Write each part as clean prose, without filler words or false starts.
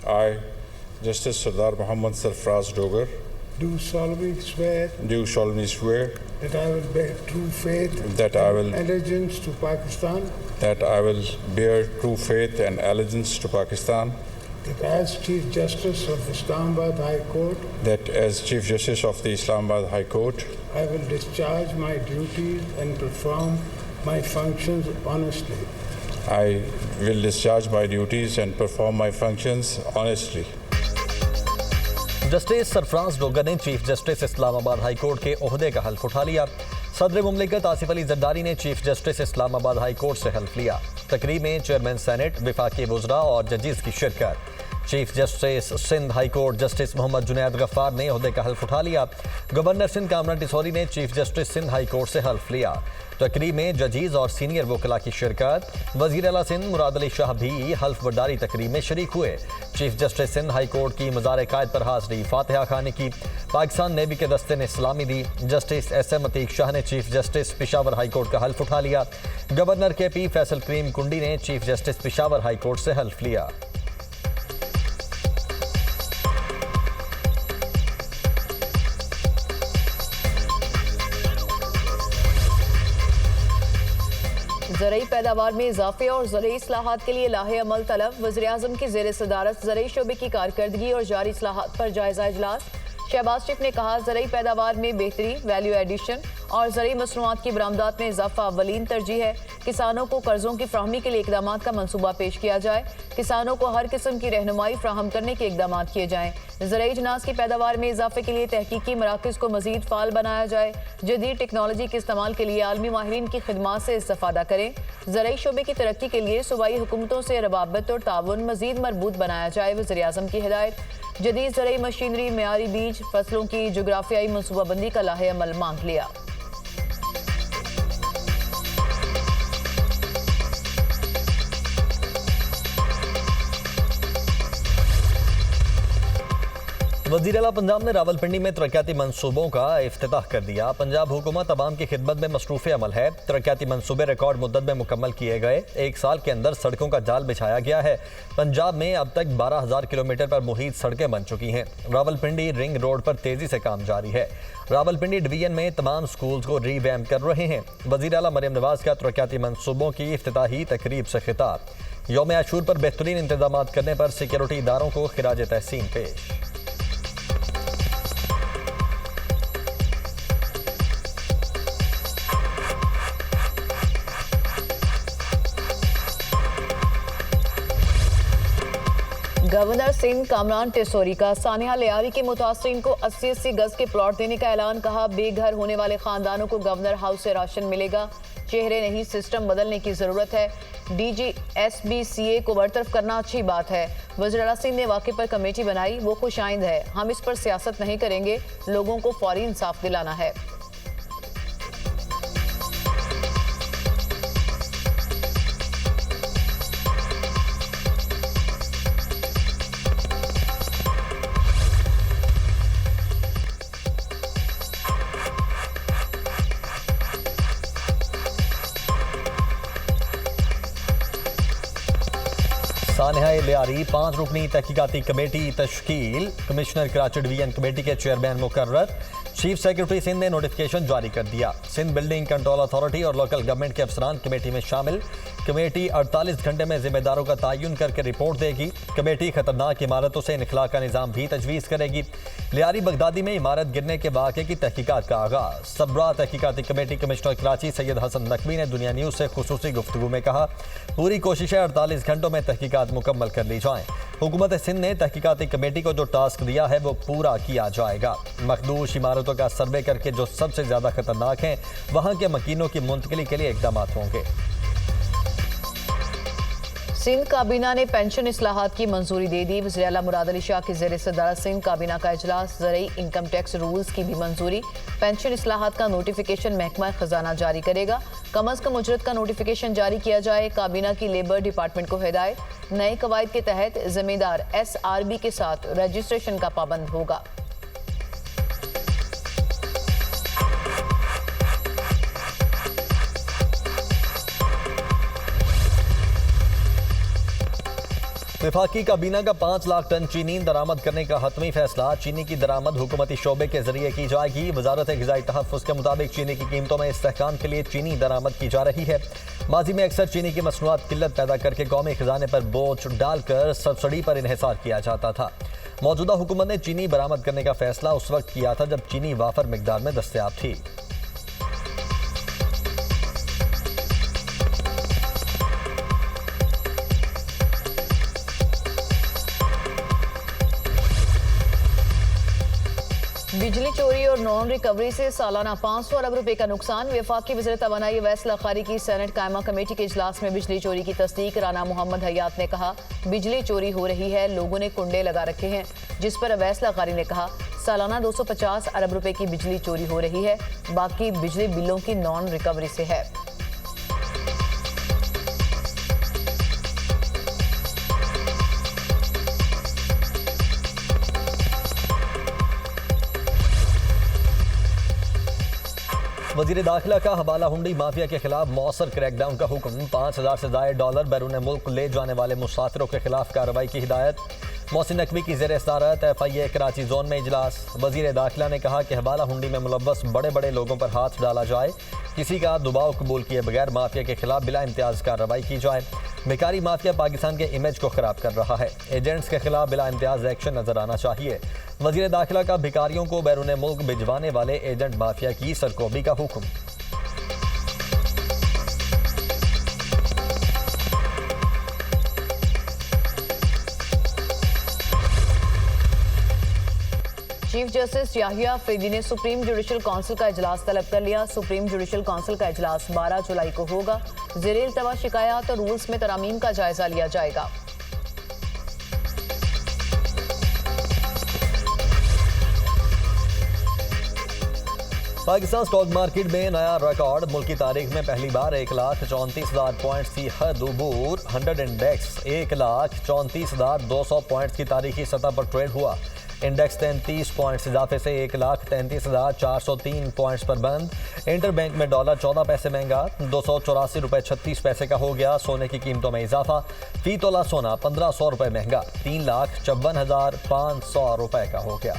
I, Justice Sardar Mohammad Sarfraz Dogar, do solemnly swear that I will bear true faith that I will allegiance to Pakistan, that I will bear true faith and allegiance to Pakistan, that as Chief Justice of Islamabad High Court, that as Chief Justice of the Islamabad High Court, I will discharge my duties and perform my functions honestly. I will discharge my duties and perform my functions honestly. Justice Sarfaraz Dogar ने chief justice Islamabad high court के ओहदे का हल्फ उठा लिया। सदर मुमलिकत आसिफ अली जरदारी ने chief justice Islamabad high court से हल्फ लिया। तकरीब में चेयरमैन सेनेट, विफाकी वुज़रा और जजीज की शिरकत। Chief justice Sindh high court justice Mohammad Junaid Ghaffar ने ओहदे का हल्फ उठा लिया। गवर्नर सिंध कामरान टिसौरी ने chief justice Sindh high court से हल्फ लिया। तकरीब में जजीज और सीनियर वकला की शिरकत। वज़ीर आला सिंध मुराद अली शाह भी हल्फ बर्दारी तकरीब में शरीक हुए। Chief justice Sindh high court की मज़ार कायद पर हाज़री फातिहा खाने की। पाकिस्तान नेवी के दस्ते ने सलामी दी। जस्टिस SM अतीक शाह ने chief justice Peshawar high court का हल्फ उठा लिया। गवर्नर KP फैसल करीम कुंडी ने chief justice Peshawar high court से हल्फ लिया। ज़रई पैदावार में इजाफे और ज़रई इस्लाहात के लिए लाहे अमल तलब। वज़ीर-ए-आज़म की ज़ेर सदारत ज़रई शोबे की कारकर्दगी और जारी इस्लाहात पर जायजा इजलास। शहबाज शरीफ ने कहा, ज़रई पैदावार में बेहतरी, वैल्यू एडिशन और ज़रई मसनूआत की बरामदात में इजाफा अव्वलीन तरजीह है। किसानों को कर्जों की फ्राहमी के लिए इकदामात का मनसूबा पेश किया जाए। किसानों को हर किस्म की रहनुमाई फ्राहम करने के इकदामात किए जाएँ। ज़रई जनास की पैदावार में इजाफे के लिए तहकीकी मराकज़ को मज़ीद फ़ाल बनाया जाए। जदीद टेक्नोलॉजी के इस्तेमाल के लिए आलमी माहिरीन की खिदमात से इस्तेफ़ादा करें। ज़रई शोबे की तरक्की के लिए सूबाई हुकूमतों से रवाबत और ताउन मज़ीद मरबूत बनाया जाए। वज़ीर-ए-आज़म की हिदायत। जदीद ज़रई मशीनरी, मेयारी बीज, फसलों की जोग्राफियाई मनसूबाबंदी का लाहे अमल मांग लिया। वज़ीर आला पंजाब ने रावलपिंडी में तरक्याती मनसूबों का इफ्तिताह कर दिया। पंजाब हुकूमत अवाम की खिदमत में मसरूफ़ अमल है। तरक्याती मनसूबे रिकॉर्ड मुद्दत में मुकम्मल किए गए। एक साल के अंदर सड़कों का जाल बिछाया गया है। पंजाब में अब तक 12,000 किलोमीटर पर मुहित सड़कें बन चुकी हैं। रावलपिंडी रिंग रोड पर तेज़ी से काम जारी है। रावलपिंडी डिवीजन में तमाम स्कूल्स को रीवैम्प कर रहे हैं। वज़ीर आला मरियम नवाज का तरक्याती मनसूबों की इफ्तिताही तकरीब से खिताब। यौम आशूर पर बेहतरीन इंतजाम करने पर सिक्योरिटी इदारों को खिराज तहसीन पेश। गवर्नर सिंध कामरान टिसौरी का सानिया लियारी के मुतासरीन को 80-80 गज के प्लॉट देने का ऐलान। कहा, बेघर होने वाले खानदानों को गवर्नर हाउस से राशन मिलेगा। चेहरे नहीं, सिस्टम बदलने की जरूरत है। DG SBCA को बरतरफ करना अच्छी बात है। वज़ीर आला सिंध ने वाक़े पर कमेटी बनाई, वो खुशाइंद है। हम इस पर सियासत नहीं करेंगे, लोगों को फौरी इंसाफ दिलाना है। सानिया लियारी 5 रुकनी तहकीकाती कमेटी तश्कील। कमिश्नर कराची डिवीजन कमेटी के चेयरमैन मुकर्रर। चीफ सेक्रेटरी सिंध ने नोटिफिकेशन जारी कर दिया। सिंध बिल्डिंग कंट्रोल अथॉरिटी और लोकल गवर्नमेंट के अफसरान कमेटी में शामिल। कमेटी 48 घंटे में जिम्मेदारों का तयन करके रिपोर्ट देगी। कमेटी खतरनाक इमारतों से इनखला का निज़ाम भी तजवीज़ करेगी। लियारी बगदादी में इमारत गिरने के वाक़े की तहकीकात का आगाज़। सबरा तहकीकाती कमेटी कमिश्नर कराची सैयद हसन नकवी ने दुनिया न्यूज़ से खुसूसी गुफ्तगू में कहा, पूरी कोशिशें 48 घंटों में तहकीकात मुकम्मल कर ली जाएँ। हुकूमत सिंध ने तहकीकाती कमेटी को जो टास्क दिया है वो पूरा किया जाएगा। मखदूश इमारतों का सर्वे करके जो सबसे ज़्यादा खतरनाक हैं वहाँ के मकीनों की मुंतकिली के लिए इकदाम होंगे। सिंध काबीना ने पेंशन इस्लाहात की मंजूरी दे दी। वज़ीर आला मुराद अली शाह की ज़ेर सदारत सिंध काबीना का इजलास। ज़रई इनकम टैक्स रूल्स की भी मंजूरी। पेंशन इस्लाहात का नोटिफिकेशन महकमा खजाना जारी करेगा। कम अज़ कम उजरत का नोटिफिकेशन जारी किया जाए। काबीना की लेबर डिपार्टमेंट को हिदायत। नए कवायद के तहत जिम्मेदार SRB के साथ रजिस्ट्रेशन का पाबंद होगा। वफाकी काबीना का 5 लाख टन चीनी दरामद करने का हतमी फैसला। चीनी की दरामद हुकूमती शोबे के जरिए की जाएगी। वजारत ग़िज़ाई तहफ़्फ़ुज़ के मुताबिक चीनी की कीमतों में इस्तेहकाम के लिए चीनी दरामद की जा रही है। माजी में अक्सर चीनी की मसनूआत किल्लत पैदा करके कौमी खजाने पर बोझ डालकर सब्सिडी पर इन्हिसार किया जाता था। मौजूदा हुकूमत ने चीनी बरामद करने का फैसला उस वक्त किया था जब चीनी वाफर मिकदार में दस्तयाब थी। बिजली चोरी और नॉन रिकवरी से सालाना 500 अरब रुपए का नुकसान। वफाकी वज़ीर तवानाई अवैस लखारी की सेनेट कायमा कमेटी के इजलास में बिजली चोरी की तस्दीक। राना मोहम्मद हयात ने कहा, बिजली चोरी हो रही है, लोगों ने कुंडे लगा रखे हैं। जिस पर अवैस लखारी ने कहा, सालाना 250 अरब रुपए की बिजली चोरी हो रही है, बाकी बिजली बिलों की नॉन रिकवरी से है। वज़ीर दाखिला का हवाला हुंडी माफिया के खिलाफ मौसर क्रैकडाउन का हुक्म। 5000 से ज़ायद डॉलर बैरून मुल्क ले जाने वाले मुसाफिरों के खिलाफ कार्रवाई की हिदायत। मोहसिन नकवी की ज़ेर सदारत FIA कराची जोन में इजलास। वज़ीर दाखिला ने कहा कि हवाला हुंडी में मुलव्वस बड़े बड़े लोगों पर हाथ डाला जाए, किसी का दबाव कबूल किए बगैर माफिया के खिलाफ बिला इम्तियाज़ कार्रवाई की जाए। बेकारी माफिया पाकिस्तान के इमेज को खराब कर रहा है, एजेंट्स के खिलाफ बिला इम्तियाज़ एक्शन नजर आना चाहिए। वज़ीर दाखिला का भिखारियों को बैरून मुल्क भिजवाने वाले एजेंट माफिया की सरकोबी का हुक्म। चीफ जस्टिस याहिया अफरीदी ने सुप्रीम जुडिशल काउंसिल का इजलास तलब कर लिया। सुप्रीम जुडिशल काउंसिल का इजलास 12 जुलाई को होगा। ज़ेरे इल्तवा शिकायत और रूल्स में तरामीम का जायजा लिया जाएगा। पाकिस्तान स्टॉक मार्केट में नया रिकॉर्ड। मुल्क की तारीख में पहली बार 1,34,000 पॉइंट्स की हद अबूर। 100 इंडेक्स 1,34,200 पॉइंट्स की तारीखी सतह पर ट्रेड हुआ। इंडेक्स 33 पॉइंट्स इजाफे से 1,33,403 पॉइंट्स पर बंद। इंटर बैंक में डॉलर 14 पैसे महंगा 284 रुपये 36 पैसे का हो गया। सोने की कीमतों में इजाफा, फी तोला सोना 1500 रुपये महंगा 3,54,500 रुपये का हो गया।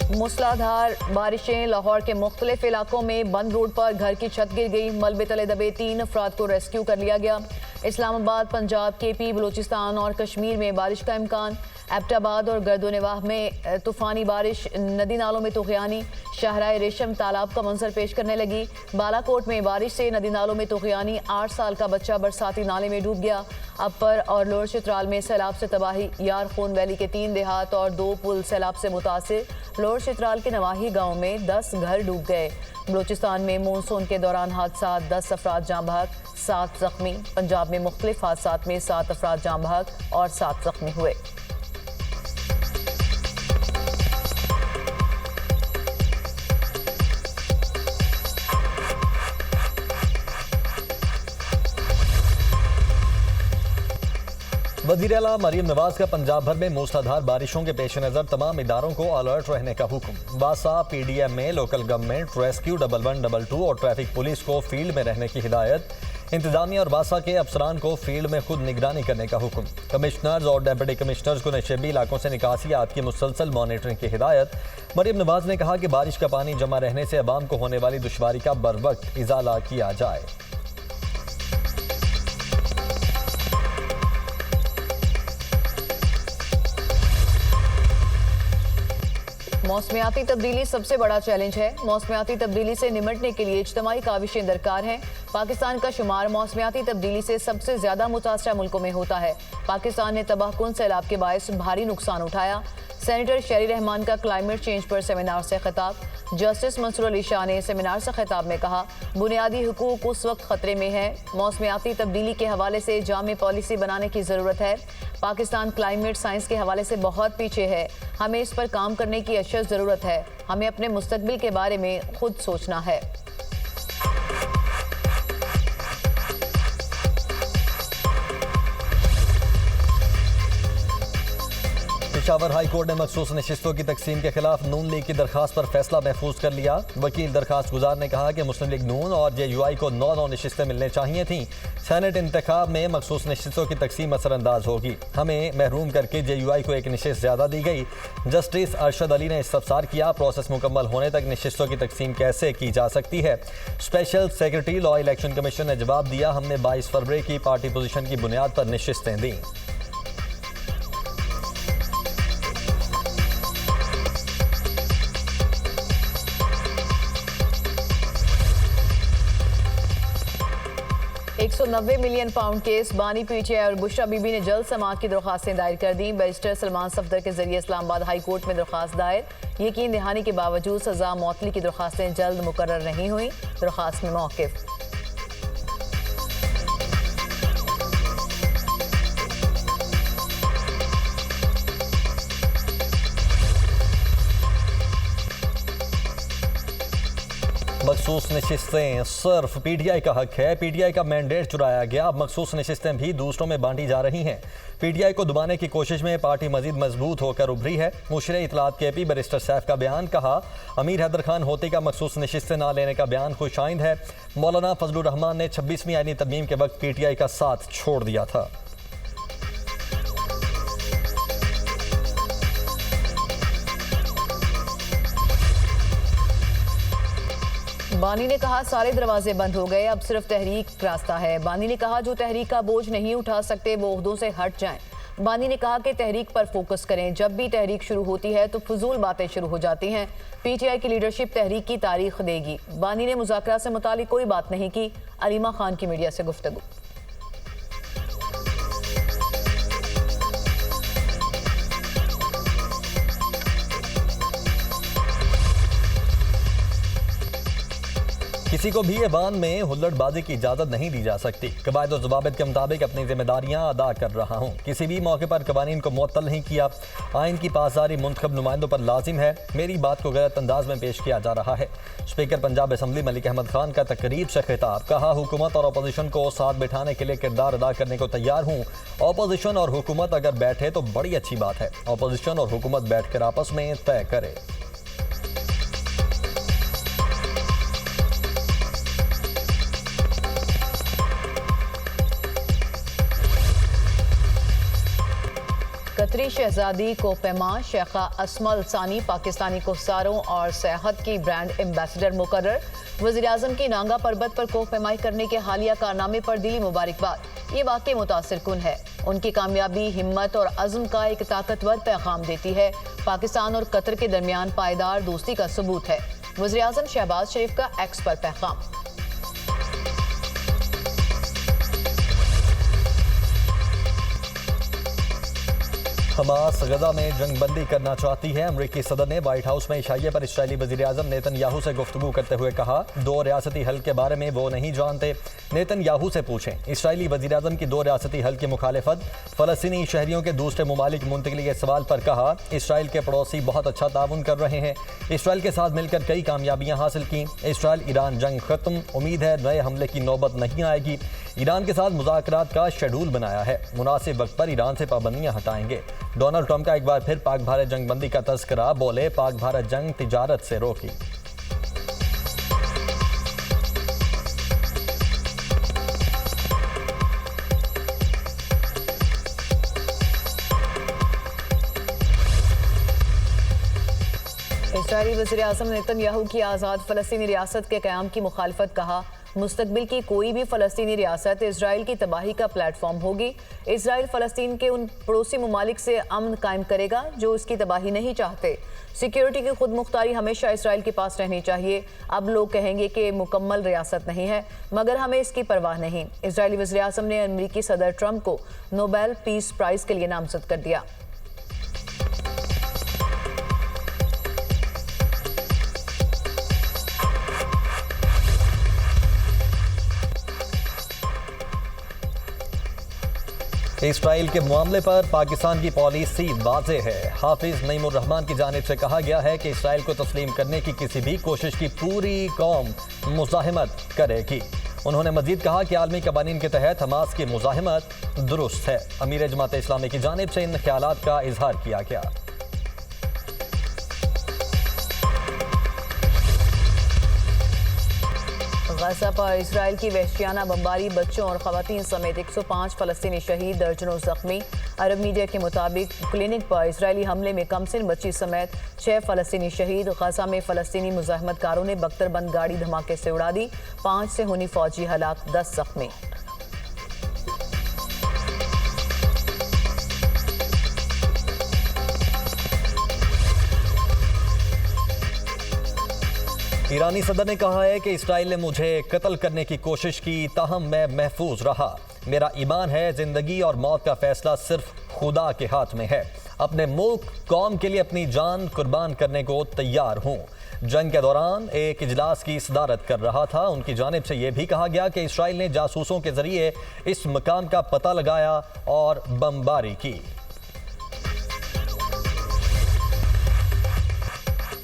मूसलाधार बारिशें। लाहौर के मुख्तलिफ इलाकों में बंद रोड पर घर की छत गिर गई। मलबे तले दबे 3 अफराद को रेस्क्यू कर लिया गया। इस्लामाबाद, पंजाब, KP, बलूचिस्तान और कश्मीर में बारिश का इम्कान। एबटाबाद और गर्दोनवाह में तूफानी बारिश। नदी नालों में तुग़यानी। शाहराए रेशम तालाब का मंजर पेश करने लगी। बालाकोट में बारिश से नदी नालों में तुग़यानी। 8 साल का बच्चा बरसाती नाले में डूब गया। अपर और लोअर चित्राल में सैलाब से तबाही। यारखून वैली के 3 देहात और 2 पुल सैलाब से मुतासिर। लोअर चित्राल के नवाही गांव में 10 घर डूब गए। बलूचिस्तान में मानसून के दौरान हादसा, 10 अफराद जाँ बहक, 7 जख्मी। पंजाब में मुख्तलिफ हादसात में 7 अफराद जाँ बहक और 7 जख्मी हुए। वज़ीर आला मरीम नवाज का पंजाब भर में मूसलाधार बारिशों के पेश नज़र तमाम इदारों को अलर्ट रहने का हुक्म। वासा PDM में लोकल गवर्नमेंट, रेस्क्यू 1112 और ट्रैफिक पुलिस को फील्ड में रहने की हिदायत। इंतजामिया और वासा के अफसरान को फील्ड में खुद निगरानी करने का हुक्म। कमिश्नर्स और डेप्यूटी कमिश्नर्स को नशेबी इलाकों से निकासियात की मुसलसल मॉनिटरिंग की हिदायत। मरीम नवाज ने कहा कि बारिश का पानी जमा रहने से अवाम को होने वाली दुश्वारी का बरवक्त इजाला किया जाए। मौसमियाती तब्दीली सबसे बड़ा चैलेंज है। मौसमियाती तब्दीली से निमटने के लिए इज्तमाई काविशें दरकार हैं। पाकिस्तान का शुमार मौसमियाती तब्दीली से सबसे ज्यादा मुतासरा मुल्कों में होता है। पाकिस्तान ने तबाहकुन सैलाब के बायस भारी नुकसान उठाया। सेनेटर शहरी रहमान का क्लाइमेट चेंज पर सेमिनार से खिताब। जस्टिस मंसूर अली शाह ने सेमिनार से खिताब में कहा, बुनियादी हुकूक उस वक्त खतरे में है। मौसमियाती तब्दीली के हवाले से जामे पॉलिसी बनाने की ज़रूरत है। पाकिस्तान क्लाइमेट साइंस के हवाले से बहुत पीछे है। हमें इस पर काम करने की अशद ज़रूरत है। हमें अपने मुस्तकबिल के बारे में खुद सोचना है। पेशावर हाई कोर्ट ने मखसूस नशिस्तों की तकसीम के खिलाफ नून लीग की दरखास्त पर फैसला महफूज कर लिया। वकील दरखास्त गुजार ने कहा कि मुस्लिम लीग नून और JUI को 9 नशिस्तें मिलने चाहिए थीं। सेनेट इंतखाब में मखसूस नशिस्तों की तकसीम असरअंदाज होगी। हमें महरूम करके JUI को एक नशिस्त ज़्यादा दी गई। जस्टिस अरशद अली ने इस्तफसार किया, प्रोसेस मुकम्मल होने तक नशिस्तों की तकसीम कैसे की जा सकती है। Special secretary law election commission ने जवाब दिया, हमने 22 फरवरी की पार्टी पोजीशन की बुनियाद पर नशिस्तें दी। £190 मिलियन केस बानी PTI और बुशरा बीबी ने जल्द समाअत की दरख्वास्तें दायर कर दी। बैरिस्टर सलमान सफदर के जरिए इस्लामाबाद हाई कोर्ट में दरख्वास्त दायर। यकीन दहानी के बावजूद सजा मौतली की दरख्वास्तें जल्द मुकर्रर नहीं हुई। दरख्वास्त में मौक़िफ़ मखसूस नशिस्तें सिर्फ PTI का हक है। PTI का मैंडेट चुराया गया। अब मखसूस नशिस्तें भी दूसरों में बांटी जा रही हैं। PTI को दबाने की कोशिश में पार्टी मजीद मजबूत होकर उभरी है। मुशीर इत्तलात KP बैरिस्टर सैफ का बयान, कहा अमीर हैदर खान होती का मखसूस नशिस्तें ना लेने का बयान खुशाइंद है। मौलाना फजलुर रहमान ने 26वीं आईनी तरमीम के वक्त PTI का साथ छोड़ दिया था। बानी ने कहा सारे दरवाजे बंद हो गए, अब सिर्फ तहरीक रास्ता है। बानी ने कहा जो तहरीक का बोझ नहीं उठा सकते वो ओहदों से हट जाएं। बानी ने कहा कि तहरीक पर फोकस करें। जब भी तहरीक शुरू होती है तो फजूल बातें शुरू हो जाती हैं। PTI की लीडरशिप तहरीक की तारीख देगी। बानी ने मुज़ाकरा से मुतालिक कोई बात नहीं की। अलीमा खान की मीडिया से गुफ्तगू। किसी को भी ऐवान में हुल्लड़बाजी की इजाज़त नहीं दी जा सकती। कवायद और ज़वाबित के मुताबिक अपनी जिम्मेदारियां अदा कर रहा हूं। किसी भी मौके पर कवानीन को मुअत्तल नहीं किया। आइन की पासदारी मुंतखब नुमाइंदों पर लाजिम है। मेरी बात को गलत अंदाज में पेश किया जा रहा है। स्पीकर पंजाब असम्बली मलिक अहमद खान का तकरीब से खिताब, कहा हुकूमत और अपोजिशन को साथ बिठाने के लिए किरदार अदा करने को तैयार हूँ। अपोजिशन और हुकूमत अगर बैठे तो बड़ी अच्छी बात है। अपोजिशन और हुकूमत बैठ कर आपस में तय करे। कतरी शहजादी कोपैमा शेखा असमल सानी पाकिस्तानी कोसारों और सेहत की ब्रांड एम्बेसडर मुकर्रर। वज़ीर-ए-आज़म की नांगा पर्वत पर कोपैमाई करने के हालिया कारनामे पर दिली मुबारकबाद। ये वाकई मुतासिर कुन है। उनकी कामयाबी हिम्मत और अज़्म का एक ताकतवर पैगाम देती है। पाकिस्तान और कतर के दरमियान पायदार दोस्ती का सबूत है। वज़ीर-ए-आज़म शहबाज शरीफ का एक्स पर पैगाम। हमास गजा में जंगबंदी करना चाहती है। अमरीकी सदर ने व्हाइट हाउस में इशाइये पर इस्राईली वज़ीर-ए-आज़म नेतन्याहू से गुफ्तगू करते हुए कहा 2 रियासती हल के बारे में वो नहीं जानते। नेतन्याहू से पूछें। इस्राईली वज़ीर-ए-आज़म की 2 रियासती हल की मुखालिफत। फ़लस्तीनी शहरियों के दूसरे ममालिक मुंतकली के सवाल पर कहा इसराइल के पड़ोसी बहुत अच्छा ताउन कर रहे हैं। इसराइल के साथ मिलकर कई कामयाबियां हासिल की। इसराइल ईरान जंग खत्म, उम्मीद है नए हमले की नौबत नहीं आएगी। ईरान के साथ मुज़ाकरात का शेड्यूल बनाया है। मुनासिब वक्त पर ईरान से पाबंदियां हटाएंगे। डोनाल्ड ट्रंप का एक बार फिर पाक भारत जंगबंदी का तज़किरा, बोले पाक भारत जंग तिजारत से रोकी। इस्राईली वज़ीर-ए-आज़म नेतन्याहू की आज़ाद फ़लस्तीनी रियासत के क़याम की मुखालफत, कहा मुस्तकबिल की कोई भी फ़लस्तीनी रियासत इसराइल की तबाही का प्लेटफॉर्म होगी। इसराइल फ़लस्तीन के उन पड़ोसी ममालिक से अमन कायम करेगा जो इसकी तबाही नहीं चाहते। सिक्योरिटी की खुद मुख्तारी हमेशा इसराइल के पास रहनी चाहिए। अब लोग कहेंगे कि मुकम्मल रियासत नहीं है, मगर हमें इसकी परवाह नहीं। इसराइली वज़ीर-ए-आज़म ने अमरीकी सदर ट्रंप को नोबेल पीस प्राइज़ के लिए नामज़द कर दिया। इसराइल के मामले पर पाकिस्तान की पॉलिसी वाज़ेह है। हाफिज नईमुर रहमान की जानिब से कहा गया है कि इसराइल को तस्लीम करने की किसी भी कोशिश की पूरी कौम मुज़ाहिमत करेगी। उन्होंने मजीद कहा कि आलमी कवानीन के तहत हमास की मुज़ाहिमत दुरुस्त है। अमीर जमात इस्लामी की जानिब से इन ख्यालात का इजहार किया गया। गज़ा पर इसराइल की वहशियाना बमबारी, बच्चों और ख़वातीन समेत 105 फ़लस्तीनी शहीद, दर्जनों जख्मी। अरब मीडिया के मुताबिक क्लिनिक पर इसराइली हमले में कमसिन बच्ची समेत 6 फ़लस्तीनी शहीद। गज़ा में फ़लस्तीनी मुज़ाहिमतकारों ने बख्तरबंद गाड़ी धमाके से उड़ा दी, 5 से हुनी फौजी हलाक, 10 जख्मी। ईरानी सदर ने कहा है कि इसराइल ने मुझे कत्ल करने की कोशिश की, ताहम मैं महफूज रहा। मेरा ईमान है जिंदगी और मौत का फैसला सिर्फ खुदा के हाथ में है। अपने मुल्क कौम के लिए अपनी जान कुर्बान करने को तैयार हूँ। जंग के दौरान एक इजलास की सदारत कर रहा था। उनकी जानिब से यह भी कहा गया कि इसराइल ने जासूसों के जरिए इस मकाम का पता लगाया और बमबारी की।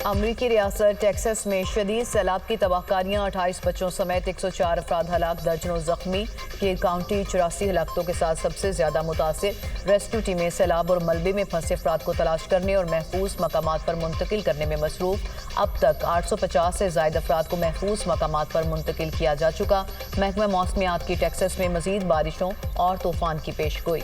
अमरीकी रियासत टेक्सास में शदीद सैलाब की तबाहकारियां, 28 बच्चों समेत 104 अफराद हलाक, दर्जनों जख्मी। कीर काउंटी 84 हलाकतों के साथ सबसे ज्यादा मुतासिर। रेस्क्यू टीमें सैलाब और मलबे में फंसे अफराद को तलाश करने और महफूज मकामात पर मुंतकिल करने में मसरूफ। अब तक 850 से ज्यादा अफराद को महफूज मकामात पर मुंतकिल किया जा चुका। महकमा मौसमियात की टेक्सास में मजीद बारिशों और तूफान की पेशगोई।